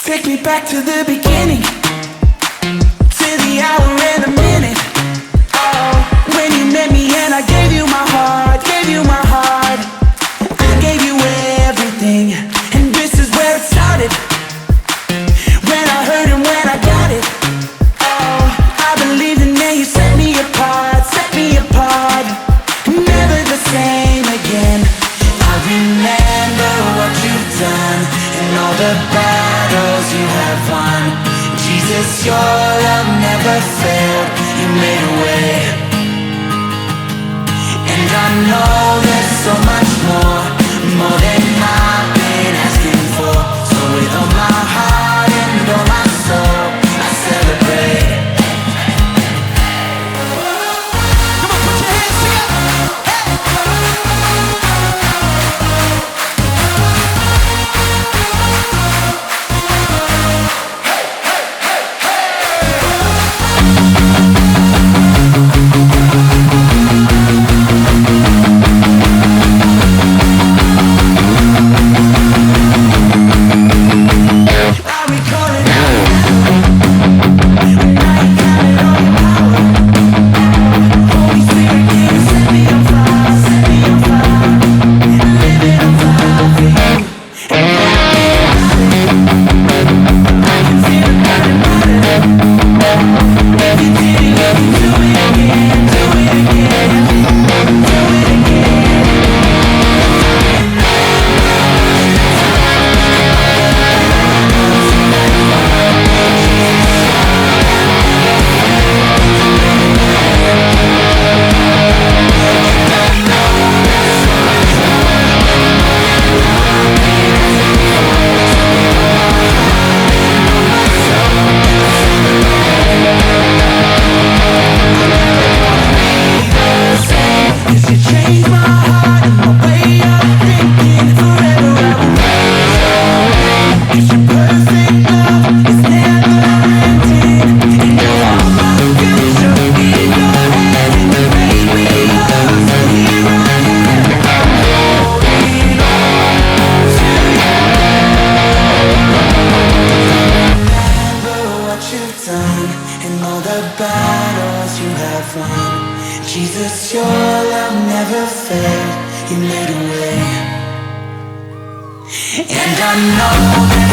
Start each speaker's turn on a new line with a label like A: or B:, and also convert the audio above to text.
A: Take me back to the beginning, to the hour and a minute. Oh, when you met me and I gave you my heart, gave you my heart. I gave you everything, and this is where it started. When I heard and when I got it. Oh, I believed and then you set me apart, set me apart. Never the same again. I remember what you've done and all the battles you have won. Jesus, your love never failed. You made a way. And I know there's so much more than I've been asking for. So with all my heart and all my soul, I celebrate. Come on, put your hands together. And all the battles you have won. Jesus, your love never failed. You made a way. And I know that